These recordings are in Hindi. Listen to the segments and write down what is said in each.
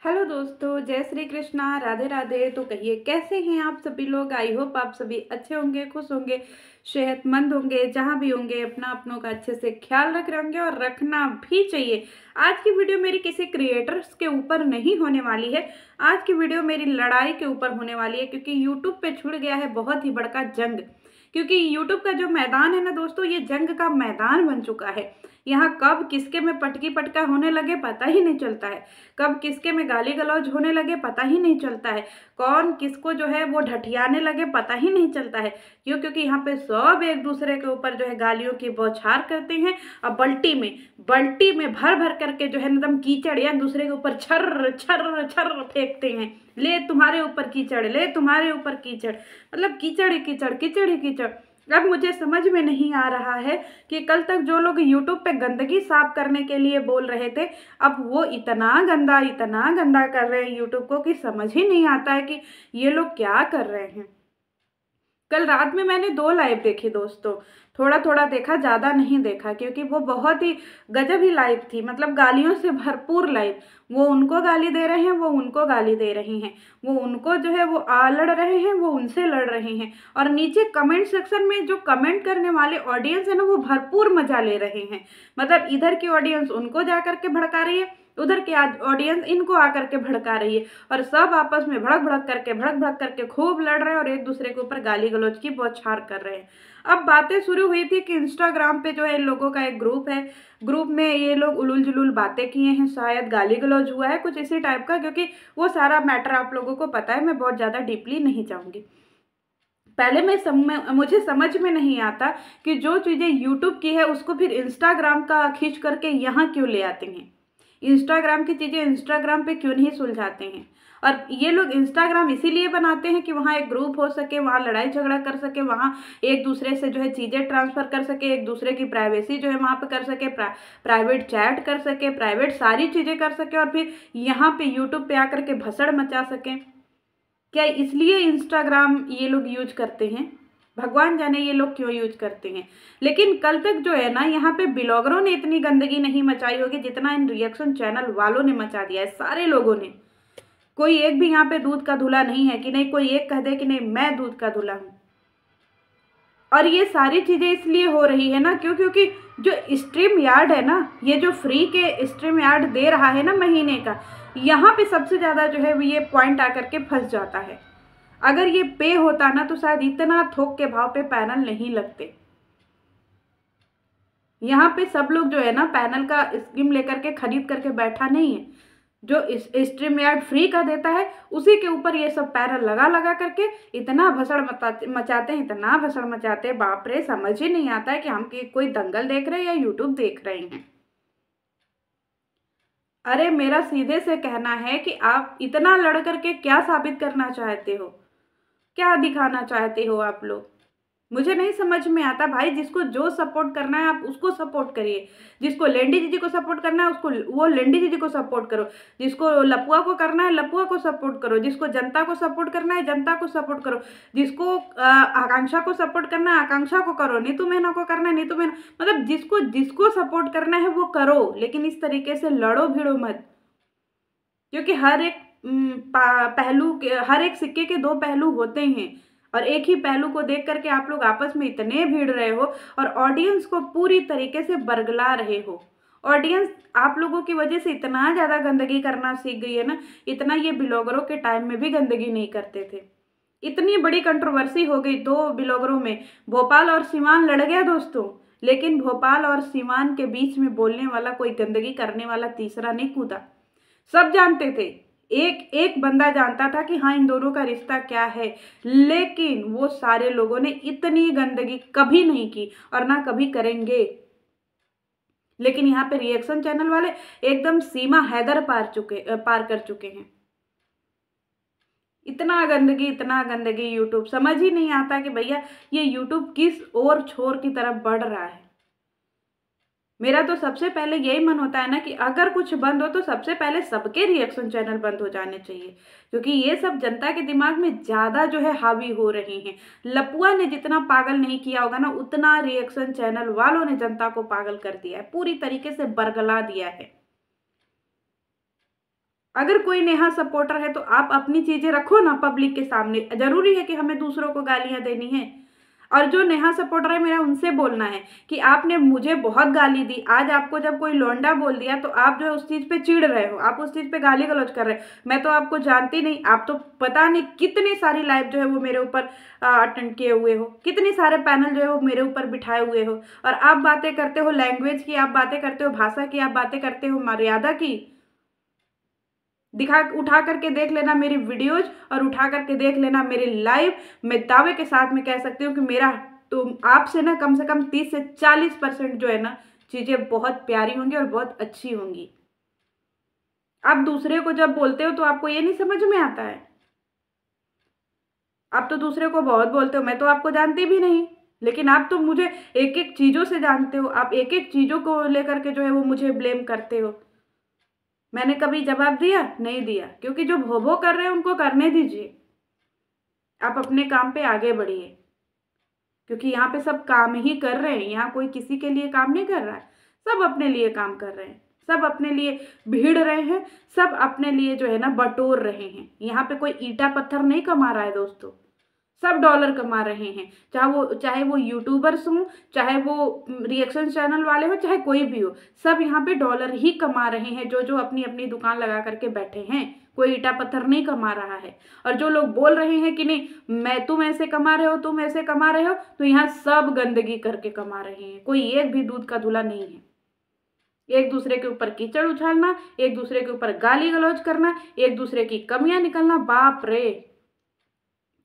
हेलो दोस्तों, जय श्री कृष्णा, राधे राधे। तो कहिए कैसे हैं आप सभी लोग। आई होप आप सभी अच्छे होंगे, खुश होंगे, सेहतमंद होंगे। जहाँ भी होंगे अपना अपनों का अच्छे से ख्याल रख रहे होंगे और रखना भी चाहिए। आज की वीडियो मेरी किसी क्रिएटर्स के ऊपर नहीं होने वाली है। आज की वीडियो मेरी लड़ाई के ऊपर होने वाली है, क्योंकि यूट्यूब पे छिड़ गया है बहुत ही बड़का जंग। क्योंकि यूट्यूब का जो मैदान है ना दोस्तों, ये जंग का मैदान बन चुका है। यहाँ कब किसके में पटकी पटका होने लगे पता ही नहीं चलता है। कब किसके में गाली गलौज होने लगे पता ही नहीं चलता है। कौन किसको जो है वो ढठियाने लगे पता ही नहीं चलता है। क्यों? क्योंकि यहाँ पे सब एक दूसरे के ऊपर जो है गालियों की बौछार करते हैं। और बल्टी में भर भर करके जो है एकदम कीचड़ या दूसरे के ऊपर छर छर छर फेंकते हैं। ले तुम्हारे ऊपर कीचड़, ले तुम्हारे ऊपर कीचड़, मतलब कीचड़ ही कीचड़, कीचड़ ही कीचड़। अब मुझे समझ में नहीं आ रहा है कि कल तक जो लोग यूट्यूब पे गंदगी साफ करने के लिए बोल रहे थे, अब वो इतना गंदा कर रहे हैं यूट्यूब को कि समझ ही नहीं आता है कि ये लोग क्या कर रहे हैं। कल रात में मैंने 2 लाइव देखी दोस्तों। थोड़ा थोड़ा देखा, ज़्यादा नहीं देखा, क्योंकि वो बहुत ही गजब ही लाइव थी। मतलब गालियों से भरपूर लाइव। वो उनको गाली दे रहे हैं, वो उनको गाली दे रही हैं। वो उनको जो है वो लड़ रहे हैं, वो उनसे लड़ रहे हैं। और नीचे कमेंट सेक्शन में जो कमेंट करने वाले ऑडियंस है ना, वो भरपूर मजा ले रहे हैं। मतलब इधर की ऑडियंस उनको जा करके भड़का रही है, उधर की ऑडियंस इनको आकर के भड़का रही है। और सब आपस में भड़क भड़क करके खूब लड़ रहे हैं और एक दूसरे के ऊपर गाली गलौज की बौछार कर रहे हैं। अब बातें शुरू हुई थी कि इंस्टाग्राम पे जो है इन लोगों का एक ग्रुप है। ग्रुप में ये लोग उलूल जुलूल बातें किए हैं, शायद गाली गलौज हुआ है कुछ इसी टाइप का। क्योंकि वो सारा मैटर आप लोगों को पता है, मैं बहुत ज़्यादा डीपली नहीं जाऊँगी। पहले मुझे समझ में नहीं आता कि जो चीज़ें यूट्यूब की है उसको फिर इंस्टाग्राम का खींच करके यहाँ क्यों ले आते हैं। इंस्टाग्राम की चीज़ें इंस्टाग्राम पे क्यों नहीं सुलझाते हैं। और ये लोग इंस्टाग्राम इसीलिए बनाते हैं कि वहाँ एक ग्रुप हो सके, वहाँ लड़ाई झगड़ा कर सके, वहाँ एक दूसरे से जो है चीज़ें ट्रांसफ़र कर सके, एक दूसरे की प्राइवेसी जो है वहाँ पे कर सके, प्राइवेट चैट कर सके, प्राइवेट सारी चीज़ें कर सके, और फिर यहाँ पे यूट्यूब पे आकर के भसड़ मचा सकें। क्या इसलिए इंस्टाग्राम ये लोग यूज करते हैं? भगवान जाने ये लोग क्यों यूज करते हैं। लेकिन कल तक जो है ना, यहाँ पे ब्लॉगरों ने इतनी गंदगी नहीं मचाई होगी जितना इन रिएक्शन चैनल वालों ने मचा दिया है, सारे लोगों ने। कोई एक भी यहाँ पे दूध का धुला नहीं है कि नहीं कोई एक कह दे कि नहीं मैं दूध का धुला हूँ। और ये सारी चीज़ें इसलिए हो रही है ना, क्योंकि जो स्ट्रीम यार्ड है ना, ये जो फ्री के स्ट्रीम यार्ड दे रहा है ना महीने का, यहाँ पे सबसे ज़्यादा जो है ये पॉइंट आकर के फंस जाता है। अगर ये पे होता ना तो शायद इतना थोक के भाव पे पैनल नहीं लगते। यहाँ पे सब लोग जो है ना पैनल का स्कीम लेकर के खरीद करके बैठा नहीं है। जो इस स्ट्रीम यार्ड फ्री का देता है उसी के ऊपर ये सब पैनल लगा लगा करके इतना भसड़ मचाते हैं, इतना भसड़ मचाते हैं, बाप रे, समझ ही नहीं आता है कि हम कोई दंगल देख रहे हैं या यूट्यूब देख रहे हैं। अरे मेरा सीधे से कहना है कि आप इतना लड़ करके क्या साबित करना चाहते हो, क्या दिखाना चाहते हो आप लोग। मुझे नहीं समझ में आता भाई। जिसको जो सपोर्ट करना है आप उसको सपोर्ट करिए। जिसको लेंडी दीदी को सपोर्ट करना है उसको वो लेंडी दीदी को सपोर्ट करो। जिसको लपुआ को करना है लपुआ को सपोर्ट करो। जिसको जनता को सपोर्ट करना है जनता को सपोर्ट करो। जिसको आकांक्षा को सपोर्ट करना है आकांक्षा को करो। नीतू मेहना को करना है नीतू मेहना, मतलब जिसको जिसको सपोर्ट करना है वो करो, लेकिन इस तरीके से लड़ो भिड़ो मत। क्योंकि हर एक पहलू के, हर एक सिक्के के 2 पहलू होते हैं। और एक ही पहलू को देख करके आप लोग आपस में इतने भिड़ रहे हो और ऑडियंस को पूरी तरीके से बरगला रहे हो। ऑडियंस आप लोगों की वजह से इतना ज़्यादा गंदगी करना सीख गई है ना, इतना ये ब्लॉगरों के टाइम में भी गंदगी नहीं करते थे। इतनी बड़ी कंट्रोवर्सी हो गई 2 ब्लॉगरों में। भोपाल और सीवान लड़ गया दोस्तों, लेकिन भोपाल और सीवान के बीच में बोलने वाला, कोई गंदगी करने वाला तीसरा नहीं कूदा। सब जानते थे, एक एक बंदा जानता था कि हाँ इन दोनों का रिश्ता क्या है। लेकिन वो सारे लोगों ने इतनी गंदगी कभी नहीं की और ना कभी करेंगे। लेकिन यहाँ पे रिएक्शन चैनल वाले एकदम सीमा हैदर पार कर चुके हैं। इतना गंदगी यूट्यूब, समझ ही नहीं आता कि भैया ये यूट्यूब किस और छोर की तरफ बढ़ रहा है। मेरा तो सबसे पहले यही मन होता है ना कि अगर कुछ बंद हो तो सबसे पहले सबके रिएक्शन चैनल बंद हो जाने चाहिए। क्योंकि ये सब जनता के दिमाग में ज़्यादा जो है हावी हो रहे हैं। लपुआ ने जितना पागल नहीं किया होगा ना, उतना रिएक्शन चैनल वालों ने जनता को पागल कर दिया है, पूरी तरीके से बरगला दिया है। अगर कोई नेहा सपोर्टर है तो आप अपनी चीजें रखो ना पब्लिक के सामने। जरूरी है कि हमें दूसरों को गालियां देनी है? और जो नेहा सपोर्टर है मेरा उनसे बोलना है कि आपने मुझे बहुत गाली दी, आज आपको जब कोई लौंडा बोल दिया तो आप जो है उस चीज पे चिढ़ रहे हो, आप उस चीज पे गाली गलौज कर रहे हो। मैं तो आपको जानती नहीं, आप तो पता नहीं कितनी सारी लाइव जो है वो मेरे ऊपर अटेंड किए हुए हो, कितने सारे पैनल जो है वो मेरे ऊपर बिठाए हुए हो, और आप बातें करते हो लैंग्वेज की, आप बातें करते हो भाषा की, आप बातें करते हो मर्यादा की। दिखा उठा करके देख लेना मेरी वीडियोज और उठा करके देख लेना मेरी लाइव। मैं दावे के साथ में कह सकती हूँ कि मेरा तो आपसे ना कम से कम 30 से 40% जो है ना चीजें बहुत प्यारी होंगी और बहुत अच्छी होंगी। आप दूसरे को जब बोलते हो तो आपको ये नहीं समझ में आता है? आप तो दूसरे को बहुत बोलते हो, मैं तो आपको जानती भी नहीं, लेकिन आप तो मुझे एक एक चीजों से जानते हो, आप एक एक चीजों को लेकर के जो है वो मुझे ब्लेम करते हो। मैंने कभी जवाब दिया? नहीं दिया, क्योंकि जो भोभो कर रहे हैं उनको करने दीजिए, आप अपने काम पे आगे बढ़िए, क्योंकि यहाँ पे सब काम ही कर रहे हैं, यहाँ कोई किसी के लिए काम नहीं कर रहा है, सब अपने लिए काम कर रहे हैं, सब अपने लिए भीड़ रहे हैं, सब अपने लिए जो है ना बटोर रहे हैं। यहाँ पे कोई ईटा पत्थर नहीं कमा रहा है दोस्तों, सब डॉलर कमा रहे हैं। चाहे वो यूट्यूबर्स हों, चाहे वो रिएक्शन चैनल वाले हो, चाहे कोई भी हो, सब यहाँ पे डॉलर ही कमा रहे हैं। जो जो अपनी अपनी दुकान लगा करके बैठे हैं, कोई ईटा पत्थर नहीं कमा रहा है। और जो लोग बोल रहे हैं कि नहीं तुम ऐसे कमा रहे हो, तुम ऐसे कमा रहे हो, तो यहाँ सब गंदगी करके कमा रहे हैं, कोई एक भी दूध का धुला नहीं है। एक दूसरे के ऊपर कीचड़ उछालना, एक दूसरे के ऊपर गाली गलौज करना, एक दूसरे की कमियां निकलना, बाप रे,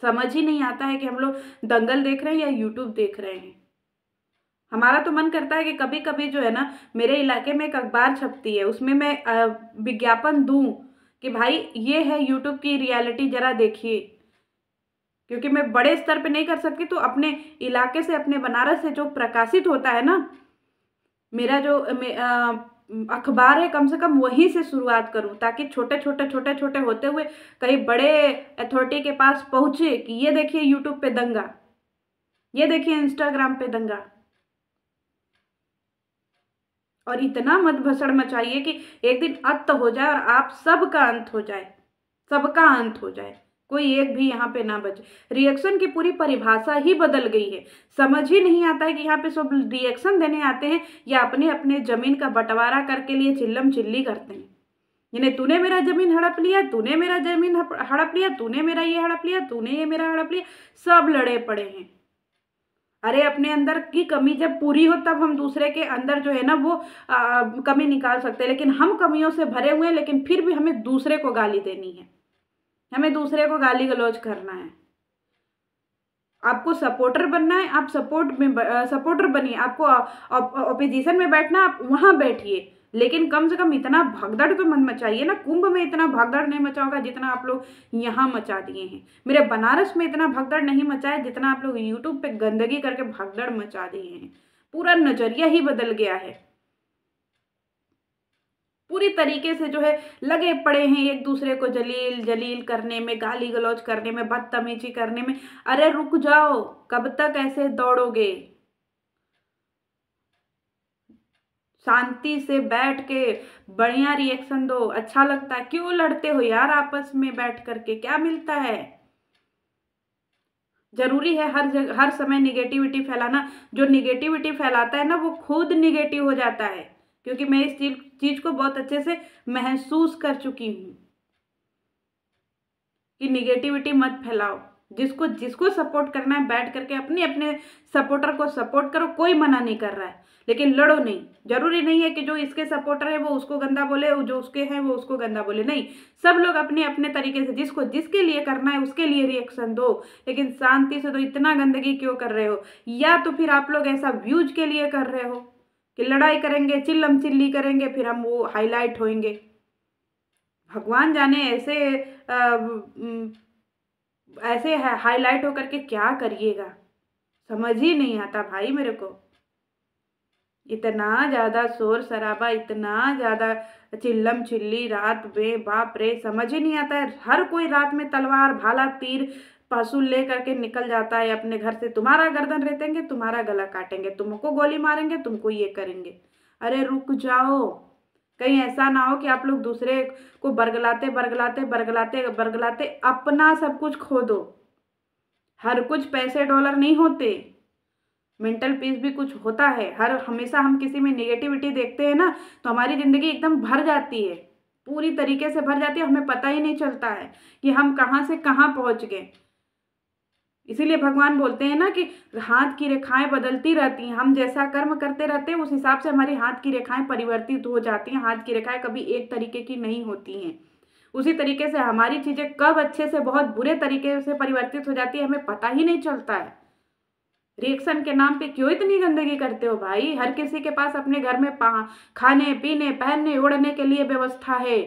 समझ ही नहीं आता है कि हम लोग दंगल देख रहे हैं या यूट्यूब देख रहे हैं। हमारा तो मन करता है कि कभी कभी जो है ना मेरे इलाके में एक अखबार छपती है, उसमें मैं विज्ञापन दूं कि भाई ये है यूट्यूब की रियलिटी, जरा देखिए। क्योंकि मैं बड़े स्तर पे नहीं कर सकती, तो अपने इलाके से, अपने बनारस से जो प्रकाशित होता है ना मेरा जो अखबार है, कम से कम वहीं से शुरुआत करूं, ताकि छोटे छोटे होते हुए कहीं बड़े अथॉरिटी के पास पहुंचे कि ये देखिए यूट्यूब पे दंगा, ये देखिए इंस्टाग्राम पे दंगा। और इतना मत भसड़ मचाइए कि एक दिन अंत हो जाए और आप सबका अंत हो जाए, सबका अंत हो जाए, कोई एक भी यहाँ पे ना बचे। रिएक्शन की पूरी परिभाषा ही बदल गई है, समझ ही नहीं आता है कि यहाँ पे सब रिएक्शन देने आते हैं या अपने अपने जमीन का बंटवारा करके लिए चिल्लम चिल्ली करते हैं। यानी तूने मेरा जमीन हड़प लिया, तूने मेरा जमीन हड़प लिया, तूने मेरा ये हड़प लिया, तूने ये मेरा हड़प लिया, सब लड़े पड़े हैं। अरे अपने अंदर की कमी जब पूरी हो तब हम दूसरे के अंदर जो है ना वो कमी निकाल सकते हैं, लेकिन हम कमियों से भरे हुए हैं, लेकिन फिर भी हमें दूसरे को गाली देनी है, हमें दूसरे को गाली गलौज करना है। आपको सपोर्टर बनना है, आप सपोर्टर बनिए, आपको ऑपोजिशन में बैठना, आप वहां बैठिए, लेकिन कम से कम इतना भगदड़ तो मत मचाइए ना। कुंभ में इतना भगदड़ नहीं मचा होगा जितना आप लोग यहाँ मचा दिए हैं। मेरे बनारस में इतना भगदड़ नहीं मचा है जितना आप लोग यूट्यूब पे गंदगी करके भगदड़ मचा दिए हैं। पूरा नजरिया ही बदल गया है, पूरी तरीके से जो है लगे पड़े हैं एक दूसरे को जलील जलील करने में, गाली गलौज करने में, बदतमीजी करने में। अरे रुक जाओ, कब तक ऐसे दौड़ोगे? शांति से बैठ के बढ़िया रिएक्शन दो, अच्छा लगता है। क्यों लड़ते हो यार आपस में बैठ करके, क्या मिलता है? जरूरी है हर जगह हर समय निगेटिविटी फैलाना? जो निगेटिविटी फैलाता है ना वो खुद निगेटिव हो जाता है, क्योंकि मैं इस चीज को बहुत अच्छे से महसूस कर चुकी हूँ कि निगेटिविटी मत फैलाओ। जिसको जिसको सपोर्ट करना है बैठ करके अपने अपने सपोर्टर को सपोर्ट करो, कोई मना नहीं कर रहा है, लेकिन लड़ो नहीं। जरूरी नहीं है कि जो इसके सपोर्टर है वो उसको गंदा बोले, जो उसके हैं वो उसको गंदा बोले, नहीं। सब लोग अपने अपने तरीके से जिसको जिसके लिए करना है उसके लिए रिएक्शन दो, लेकिन शांति से। तो इतना गंदगी क्यों कर रहे हो? या तो फिर आप लोग ऐसा व्यूज के लिए कर रहे हो कि लड़ाई करेंगे, चिल्लम चिल्ली करेंगे, फिर हम वो हाईलाइट होंगे। भगवान जाने ऐसे हाईलाइट होकर के क्या करिएगा, समझ ही नहीं आता भाई मेरे को। इतना ज्यादा शोर शराबा, इतना ज्यादा चिल्लम चिल्ली रात में, बाप रे, समझ ही नहीं आता है। हर कोई रात में तलवार भाला तीर पशु ले करके निकल जाता है अपने घर से। तुम्हारा गर्दन रेतेंगे, तुम्हारा गला काटेंगे, तुमको गोली मारेंगे, तुमको ये करेंगे। अरे रुक जाओ, कहीं ऐसा ना हो कि आप लोग दूसरे को बरगलाते बरगलाते बरगलाते बरगलाते अपना सब कुछ खो दो। हर कुछ पैसे डॉलर नहीं होते, मेंटल पीस भी कुछ होता है। हर हमेशा हम किसी में नेगेटिविटी देखते हैं ना, तो हमारी ज़िंदगी एकदम भर जाती है, पूरी तरीके से भर जाती है, हमें पता ही नहीं चलता है कि हम कहाँ से कहाँ पहुँच गए। इसीलिए भगवान बोलते हैं ना कि हाथ की रेखाएं बदलती रहती हैं, हम जैसा कर्म करते रहते हैं उस हिसाब से हमारी हाथ की रेखाएं परिवर्तित हो जाती हैं। हाथ की रेखाएं कभी एक तरीके की नहीं होती हैं। उसी तरीके से हमारी चीज़ें कब अच्छे से बहुत बुरे तरीके से परिवर्तित हो जाती है हमें पता ही नहीं चलता है। रिएक्शन के नाम पे क्यों इतनी गंदगी करते हो भाई? हर किसी के पास अपने घर में खाने पीने पहनने ओढ़ने के लिए व्यवस्था है,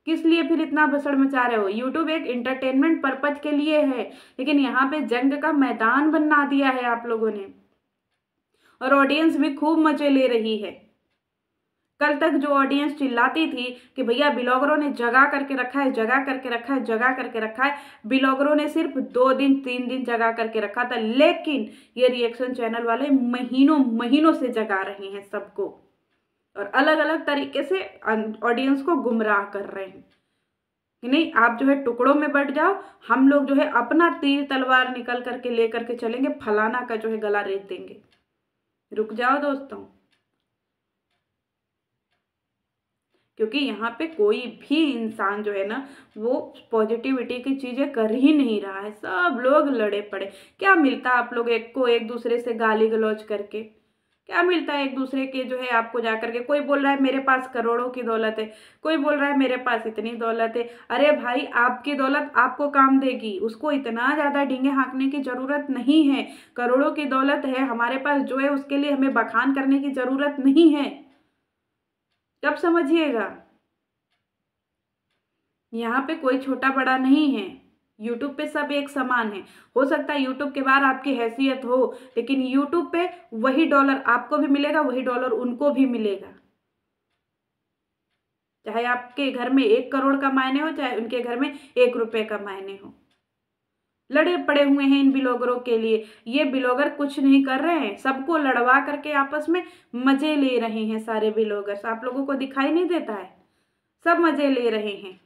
किस लिए फिर इतना भसड़ मचा रहे हो? यूट्यूब एक इंटरटेनमेंट पर्पज के लिए है, लेकिन यहाँ पे जंग का मैदान बना दिया है आप लोगों ने, और ऑडियंस भी खूब मजे ले रही है। कल तक जो ऑडियंस चिल्लाती थी कि भैया ब्लॉगरों ने जगा करके रखा है, जगा करके रखा है, जगा करके रखा है, ब्लॉगरों ने सिर्फ 2 दिन 3 दिन जगा करके रखा था, लेकिन ये रिएक्शन चैनल वाले महीनों महीनों से जगा रहे हैं सबको, और अलग अलग तरीके से ऑडियंस को गुमराह कर रहे हैं कि नहीं आप जो है टुकड़ों में बट जाओ, हम लोग जो है अपना तीर तलवार निकल करके ले करके चलेंगे, फलाना का जो है गला रेत देंगे। रुक जाओ दोस्तों, क्योंकि यहाँ पे कोई भी इंसान जो है ना वो पॉजिटिविटी की चीज़ें कर ही नहीं रहा है, सब लोग लड़े पड़े। क्या मिलता है आप लोग एक को एक दूसरे से गाली गलौज करके? क्या मिलता है एक दूसरे के जो है आपको जा करके? कोई बोल रहा है मेरे पास करोड़ों की दौलत है, कोई बोल रहा है मेरे पास इतनी दौलत है। अरे भाई आपकी दौलत आपको काम देगी, उसको इतना ज़्यादा डींगे हाँकने की ज़रूरत नहीं है। करोड़ों की दौलत है हमारे पास जो है उसके लिए हमें बखान करने की ज़रूरत नहीं है। कब समझिएगा, यहाँ पे कोई छोटा बड़ा नहीं है, यूट्यूब पे सब एक समान है। हो सकता है यूट्यूब के बाद आपकी हैसियत हो, लेकिन यूट्यूब पे वही डॉलर आपको भी मिलेगा, वही डॉलर उनको भी मिलेगा। चाहे आपके घर में 1 करोड़ का मायने हो, चाहे उनके घर में 1 रुपए का मायने हो। लड़े पड़े हुए हैं इन ब्लॉगरों के लिए। ये ब्लॉगर कुछ नहीं कर रहे हैं, सबको लड़वा करके आपस में मजे ले रहे हैं। सारे ब्लॉगर्स आप लोगों को दिखाई नहीं देता है, सब मजे ले रहे हैं।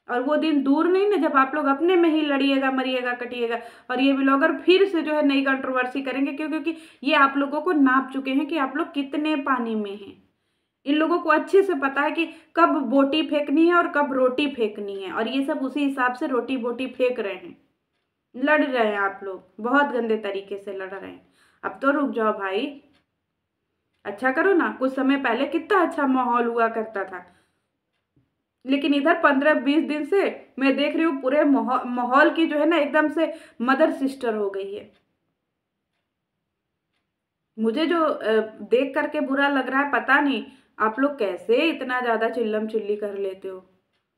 और वो दिन दूर नहीं ना जब आप लोग अपने में ही लड़िएगा मरिएगा कटिएगा, और ये ब्लॉगर फिर से जो है नई कंट्रोवर्सी करेंगे। क्यों? क्योंकि ये आप लोगों को नाप चुके हैं कि आप लोग कितने पानी में हैं। इन लोगों को अच्छे से पता है कि कब बोटी फेंकनी है और कब रोटी फेंकनी है, और ये सब उसी हिसाब से रोटी बोटी फेंक रहे हैं। लड़ रहे हैं आप लोग, बहुत गंदे तरीके से लड़ रहे हैं। अब तो रुक जाओ भाई, अच्छा करो ना। कुछ समय पहले कितना अच्छा माहौल हुआ करता था, लेकिन इधर 15-20 दिन से मैं देख रही हूँ पूरे माहौल की जो है ना एकदम से मदर सिस्टर हो गई है। मुझे जो देख करके बुरा लग रहा है, पता नहीं आप लोग कैसे इतना ज़्यादा चिल्लम चिल्ली कर लेते हो।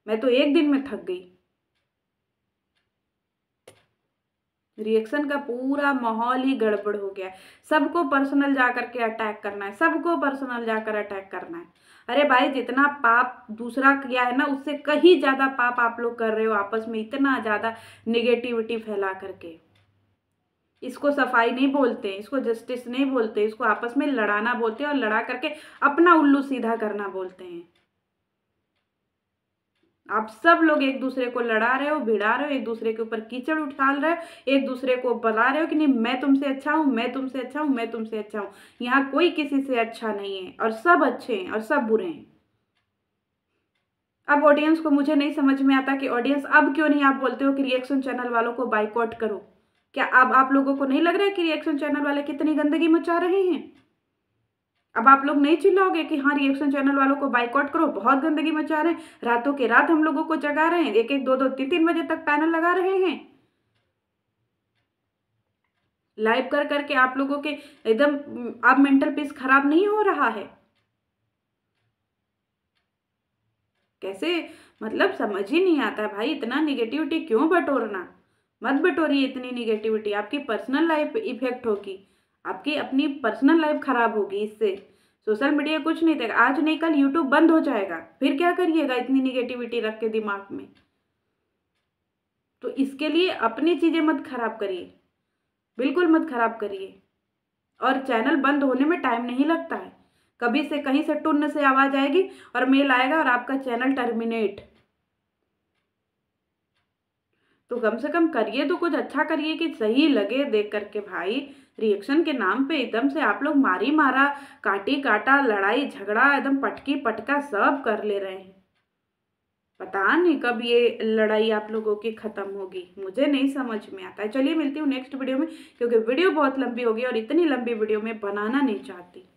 मैं तो एक दिन में थक गई। रिएक्शन का पूरा माहौल ही गड़बड़ हो गया है। सबको पर्सनल जा करके अटैक करना है, सबको पर्सनल जाकर अटैक करना है। अरे भाई जितना पाप दूसरा किया है ना उससे कहीं ज़्यादा पाप आप लोग कर रहे हो आपस में, इतना ज़्यादा निगेटिविटी फैला करके। इसको सफाई नहीं बोलते, इसको जस्टिस नहीं बोलते, इसको आपस में लड़ाना बोलते हैं, और लड़ा करके अपना उल्लू सीधा करना बोलते हैं। आप सब लोग एक दूसरे को लड़ा रहे हो, भिड़ा रहे हो, एक दूसरे के ऊपर कीचड़ उछाल रहे हो, एक दूसरे को बता रहे हो कि नहीं मैं तुमसे अच्छा हूँ, मैं तुमसे अच्छा हूँ, मैं तुमसे अच्छा हूँ। यहाँ कोई किसी से अच्छा नहीं है, और सब अच्छे हैं और सब बुरे हैं। अब ऑडियंस को मुझे नहीं समझ में आता कि ऑडियंस अब क्यों नहीं आप बोलते हो कि रिएक्शन चैनल वालों को बाइकआउट करो। क्या अब आप लोगों को नहीं लग रहा है कि रिएक्शन चैनल वाले कितनी गंदगी मचा रहे हैं? अब आप लोग नहीं चिल्लाओगे कि हाँ रिएक्शन चैनल वालों को बाइकआउट करो, बहुत गंदगी मचा रहे हैं, रातों के रात हम लोगों को जगा रहे हैं, 1-1, 2-2, 3-3 बजे तक पैनल लगा रहे हैं लाइव कर करके। आप लोगों के एकदम अब मेंटल पीस खराब नहीं हो रहा है? कैसे, मतलब समझ ही नहीं आता भाई, इतना निगेटिविटी क्यों बटोरना? मत बटोरिए इतनी निगेटिविटी, आपकी पर्सनल लाइफ इफेक्ट होगी, आपकी अपनी पर्सनल लाइफ खराब होगी इससे। सोशल मीडिया कुछ नहीं देगा, आज नहीं कल यूट्यूब बंद हो जाएगा, फिर क्या करिएगा इतनी निगेटिविटी रख के दिमाग में? तो इसके लिए अपनी चीज़ें मत खराब करिए, बिल्कुल मत खराब करिए। और चैनल बंद होने में टाइम नहीं लगता है, कभी से कहीं से टुन्न से आवाज आएगी और मेल आएगा और आपका चैनल टर्मिनेट। तो कम से कम करिए तो कुछ अच्छा करिए कि सही लगे देख करके भाई। रिएक्शन के नाम पे एकदम से आप लोग मारी मारा, काटी काटा, लड़ाई झगड़ा, एकदम पटकी पटका सब कर ले रहे हैं। पता नहीं कब ये लड़ाई आप लोगों की खत्म होगी, मुझे नहीं समझ में आता है। चलिए मिलती हूँ नेक्स्ट वीडियो में, क्योंकि वीडियो बहुत लंबी होगी और इतनी लंबी वीडियो में बनाना नहीं चाहती।